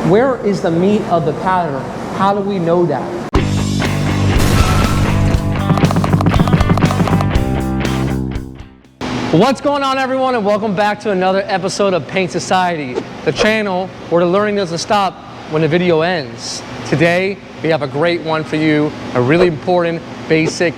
Where is the meat of the pattern? How do we know that? What's going on, everyone, and welcome back to another episode of Paint Society, the channel where the learning doesn't stop when the video ends. Today, we have a great one for you, a really important, basic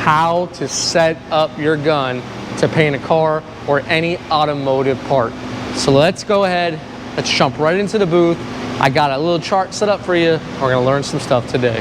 how to set up your gun to paint a car or any automotive part. So let's go ahead, let's jump right into the booth. I got a little chart set up for you. We're gonna learn some stuff today.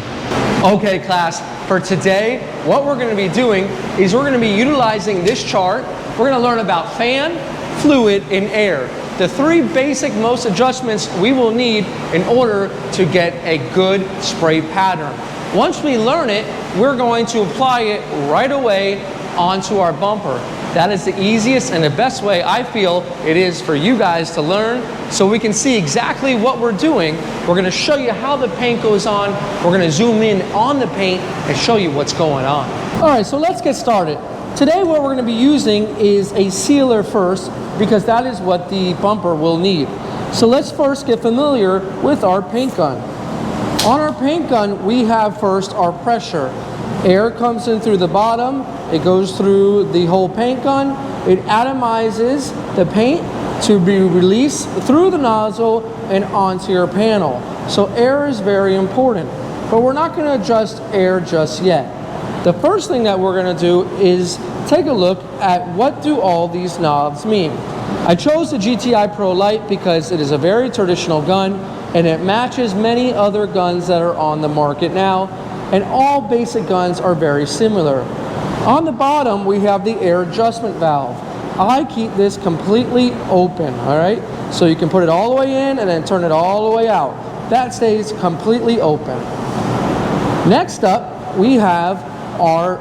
Okay, class, for today, what we're gonna be doing is we're gonna be utilizing this chart. We're gonna learn about fan, fluid, and air. The three basic most adjustments we will need in order to get a good spray pattern. Once we learn it, we're going to apply it right away onto our bumper. That is the easiest and the best way I feel it is for you guys to learn, so we can see exactly what we're doing. We're gonna show you how the paint goes on. We're gonna zoom in on the paint and show you what's going on. All right, so let's get started. Today what we're gonna be using is a sealer first, because that is what the bumper will need. So let's first get familiar with our paint gun. On our paint gun, we have first our pressure. Air comes in through the bottom, it goes through the whole paint gun, it atomizes the paint to be released through the nozzle and onto your panel. So air is very important, but we're not gonna adjust air just yet. The first thing that we're gonna do is take a look at what do all these knobs mean. I chose the GTi Pro Lite because it is a very traditional gun and it matches many other guns that are on the market now, and all basic guns are very similar. On the bottom, we have the air adjustment valve. I keep this completely open, all right? So you can put it all the way in and then turn it all the way out. That stays completely open. Next up, we have our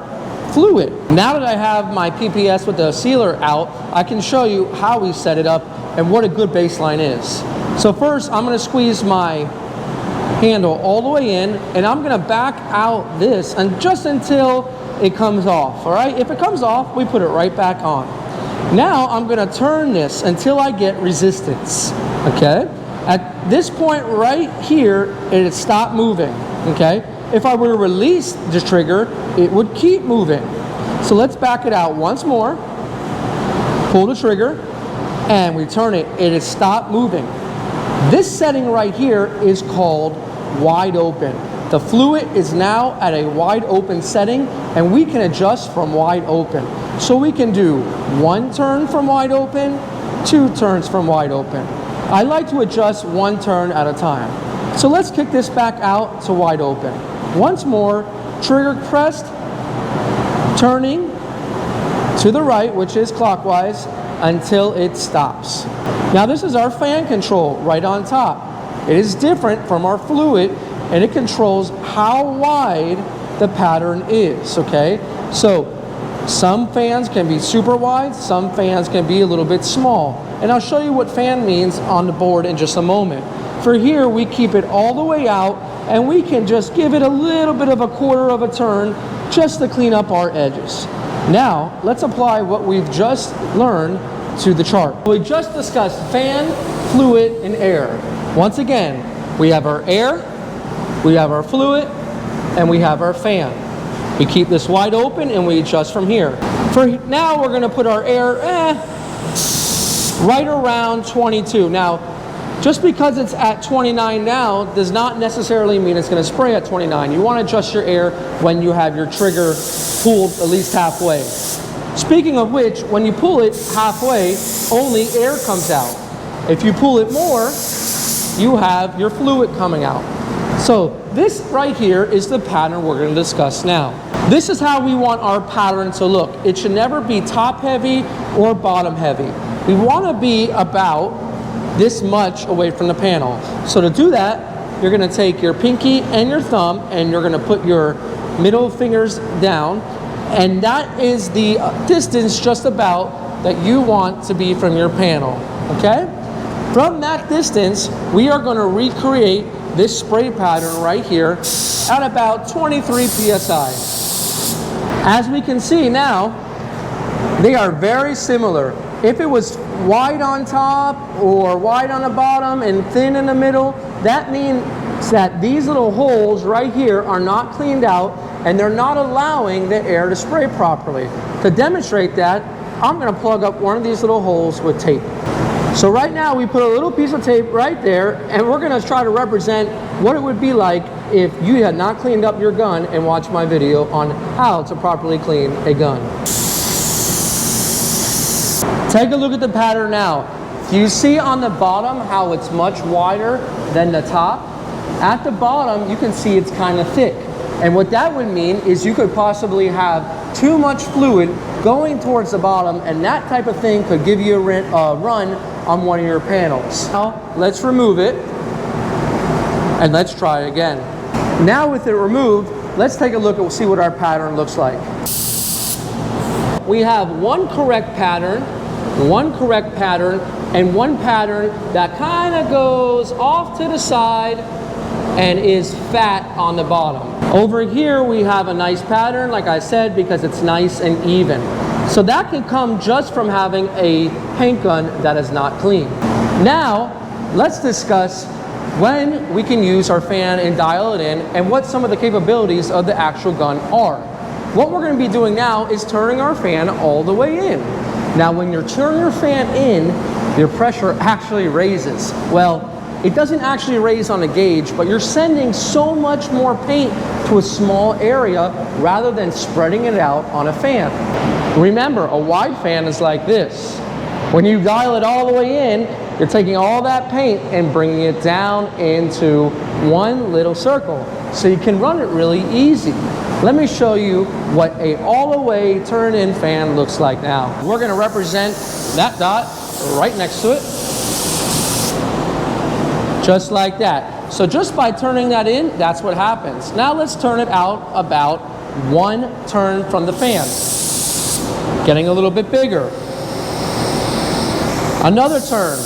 fluid. Now that I have my PPS with the sealer out, I can show you how we set it up and what a good baseline is. So first, I'm gonna squeeze my handle all the way in, and I'm gonna back out this and just until it comes off, all right? If it comes off, we put it right back on. Now I'm gonna turn this until I get resistance, okay? At this point right here, it stopped moving, okay? If I were to release the trigger, it would keep moving. So let's back it out once more, pull the trigger, and we turn it, it has stopped moving. This setting right here is called wide open. The fluid is now at a wide open setting, and we can adjust from wide open. So we can do one turn from wide open, two turns from wide open. I like to adjust one turn at a time. So let's kick this back out to wide open. Once more, trigger pressed, turning to the right, which is clockwise, until it stops. Now this is our fan control right on top. It is different from our fluid, and it controls how wide the pattern is, okay? So some fans can be super wide, some fans can be a little bit small. And I'll show you what fan means on the board in just a moment. For here, we keep it all the way out, and we can just give it a little bit of a quarter of a turn just to clean up our edges. Now, let's apply what we've just learned to the chart. We just discussed fan, fluid, and air. Once again, we have our air, we have our fluid, and we have our fan. We keep this wide open and we adjust from here. For now, we're gonna put our air right around 22. Now, just because it's at 29 now does not necessarily mean it's gonna spray at 29. You wanna adjust your air when you have your trigger pulled at least halfway. Speaking of which, when you pull it halfway, only air comes out. If you pull it more, you have your fluid coming out. So this right here is the pattern we're going to discuss now. This is how we want our pattern to look. It should never be top heavy or bottom heavy. We want to be about this much away from the panel. So to do that, you're going to take your pinky and your thumb and you're going to put your middle fingers down, and that is the distance just about that you want to be from your panel, okay? From that distance, we are going to recreate this spray pattern right here at about 23 psi. As we can see now, they are very similar. If it was wide on top or wide on the bottom and thin in the middle, that means that these little holes right here are not cleaned out and they're not allowing the air to spray properly. To demonstrate that, I'm going to plug up one of these little holes with tape. So right now we put a little piece of tape right there, and we're going to try to represent what it would be like if you had not cleaned up your gun and watched my video on how to properly clean a gun. Take a look at the pattern now. Do you see on the bottom how it's much wider than the top? At the bottom you can see it's kind of thick. And what that would mean is you could possibly have too much fluid going towards the bottom, and that type of thing could give you a run on one of your panels. Now let's remove it and let's try it again. Now with it removed, let's take a look and see what our pattern looks like. We have one correct pattern, and one pattern that kind of goes off to the side and is fat on the bottom. Over here we have a nice pattern, like I said, because it's nice and even. So that can come just from having a paint gun that is not clean. Now let's discuss when we can use our fan and dial it in, and what some of the capabilities of the actual gun are. What we're going to be doing now is turning our fan all the way in. Now when you turn your fan in, your pressure actually raises. Well, it doesn't actually raise on a gauge, but you're sending so much more paint to a small area rather than spreading it out on a fan. Remember, a wide fan is like this. When you dial it all the way in, you're taking all that paint and bringing it down into one little circle. So you can run it really easy. Let me show you what a all-the-way turn-in fan looks like now. We're going to represent that dot right next to it. Just like that. So just by turning that in, that's what happens. Now let's turn it out about one turn from the fan. Getting a little bit bigger. Another turn.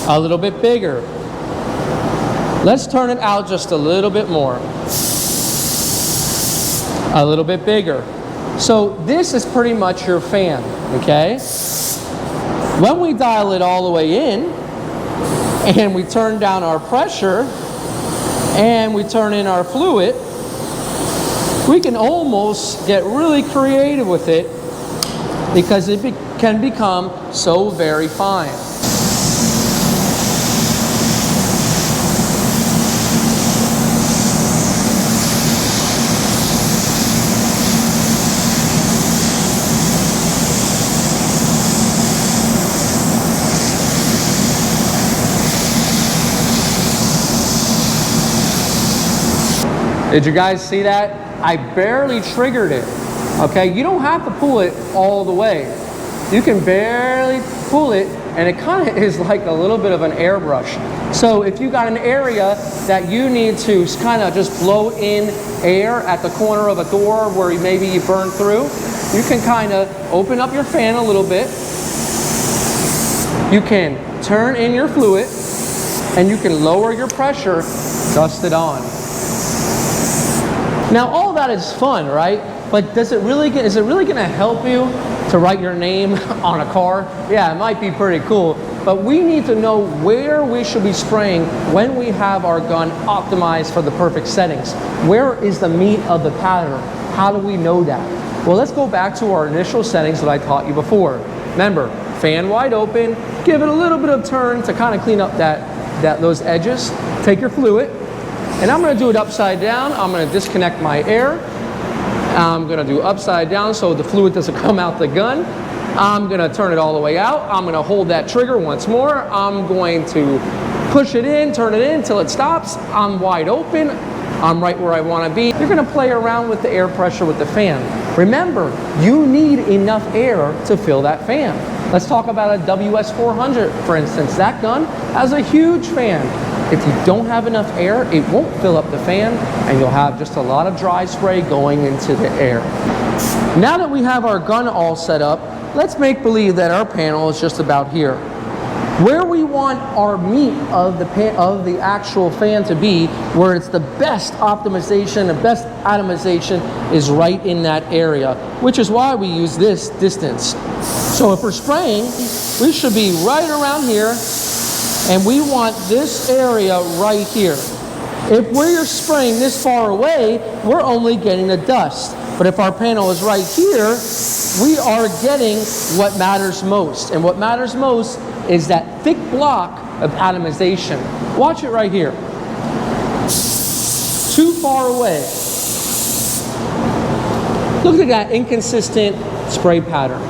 A little bit bigger. Let's turn it out just a little bit more. A little bit bigger. So this is pretty much your fan, okay? When we dial it all the way in, and we turn down our pressure, and we turn in our fluid, we can almost get really creative with it because it can become so very fine. Did you guys see that? I barely triggered it. Okay, you don't have to pull it all the way. You can barely pull it, and it kind of is like a little bit of an airbrush. So if you got an area that you need to kind of just blow in air at the corner of a door where maybe you burned through, you can kind of open up your fan a little bit. You can turn in your fluid, and you can lower your pressure, dust it on. Now all that is fun, right? But is it really going to help you to write your name on a car? Yeah, it might be pretty cool, but we need to know where we should be spraying when we have our gun optimized for the perfect settings. Where is the meat of the pattern? How do we know that? Well, let's go back to our initial settings that I taught you before. Remember, fan wide open, give it a little bit of turn to kind of clean up those edges. Take your fluid, and I'm going to do it upside down. I'm going to disconnect my air. I'm going to do upside down so the fluid doesn't come out the gun. I'm going to turn it all the way out. I'm going to hold that trigger once more. I'm going to push it in, turn it in until it stops. I'm wide open. I'm right where I want to be. You're going to play around with the air pressure with the fan. Remember, you need enough air to fill that fan. Let's talk about a WS400, for instance. That gun has a huge fan. If you don't have enough air, it won't fill up the fan, and you'll have just a lot of dry spray going into the air. Now that we have our gun all set up, let's make believe that our panel is just about here. Where we want our meat of the actual fan to be, where it's the best optimization, the best atomization, is right in that area, which is why we use this distance. So if we're spraying, we should be right around here, And we want this area right here. If we're spraying this far away, we're only getting the dust. But if our panel is right here, we are getting what matters most. And what matters most is that thick block of atomization. Watch it right here. Too far away. Look at that inconsistent spray pattern.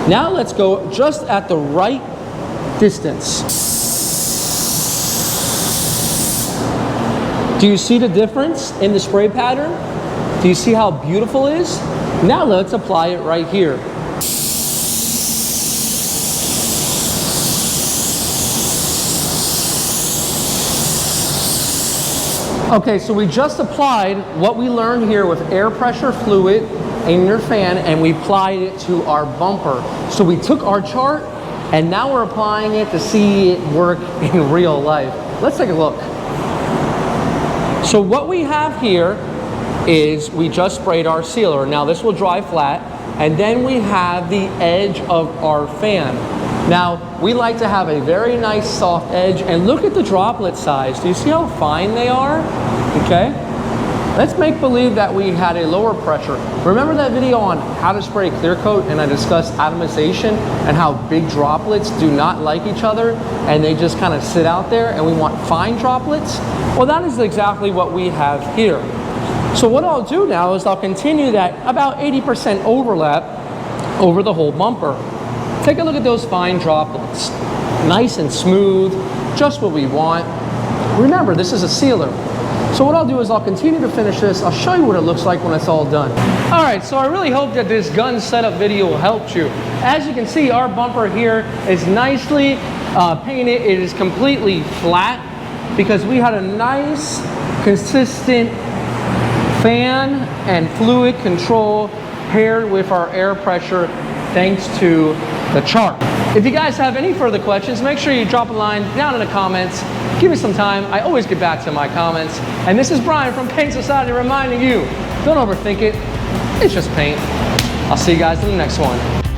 Now let's go just at the right distance. Do you see the difference in the spray pattern? Do you see how beautiful it is? Now let's apply it right here. Okay, so we just applied what we learned here with air pressure fluid in your fan, and we applied it to our bumper. So we took our chart and now we're applying it to see it work in real life. Let's take a look. So what we have here is we just sprayed our sealer. Now this will dry flat, and then we have the edge of our fan. Now we like to have a very nice soft edge, and look at the droplet size. Do you see how fine they are? Okay. Let's make believe that we had a lower pressure. Remember that video on how to spray clear coat, and I discussed atomization and how big droplets do not like each other and they just kind of sit out there, and we want fine droplets? Well, that is exactly what we have here. So what I'll do now is I'll continue that about 80% overlap over the whole bumper. Take a look at those fine droplets. Nice and smooth, just what we want. Remember, this is a sealer. So what I'll do is I'll continue to finish this. I'll show you what it looks like when it's all done. All right, so I really hope that this gun setup video helped you. As you can see, our bumper here is nicely painted. It is completely flat because we had a nice, consistent fan and fluid control paired with our air pressure thanks to the chart. If you guys have any further questions, make sure you drop a line down in the comments. Give me some time. I always get back to my comments. And this is Brian from Paint Society reminding you, don't overthink it. It's just paint. I'll see you guys in the next one.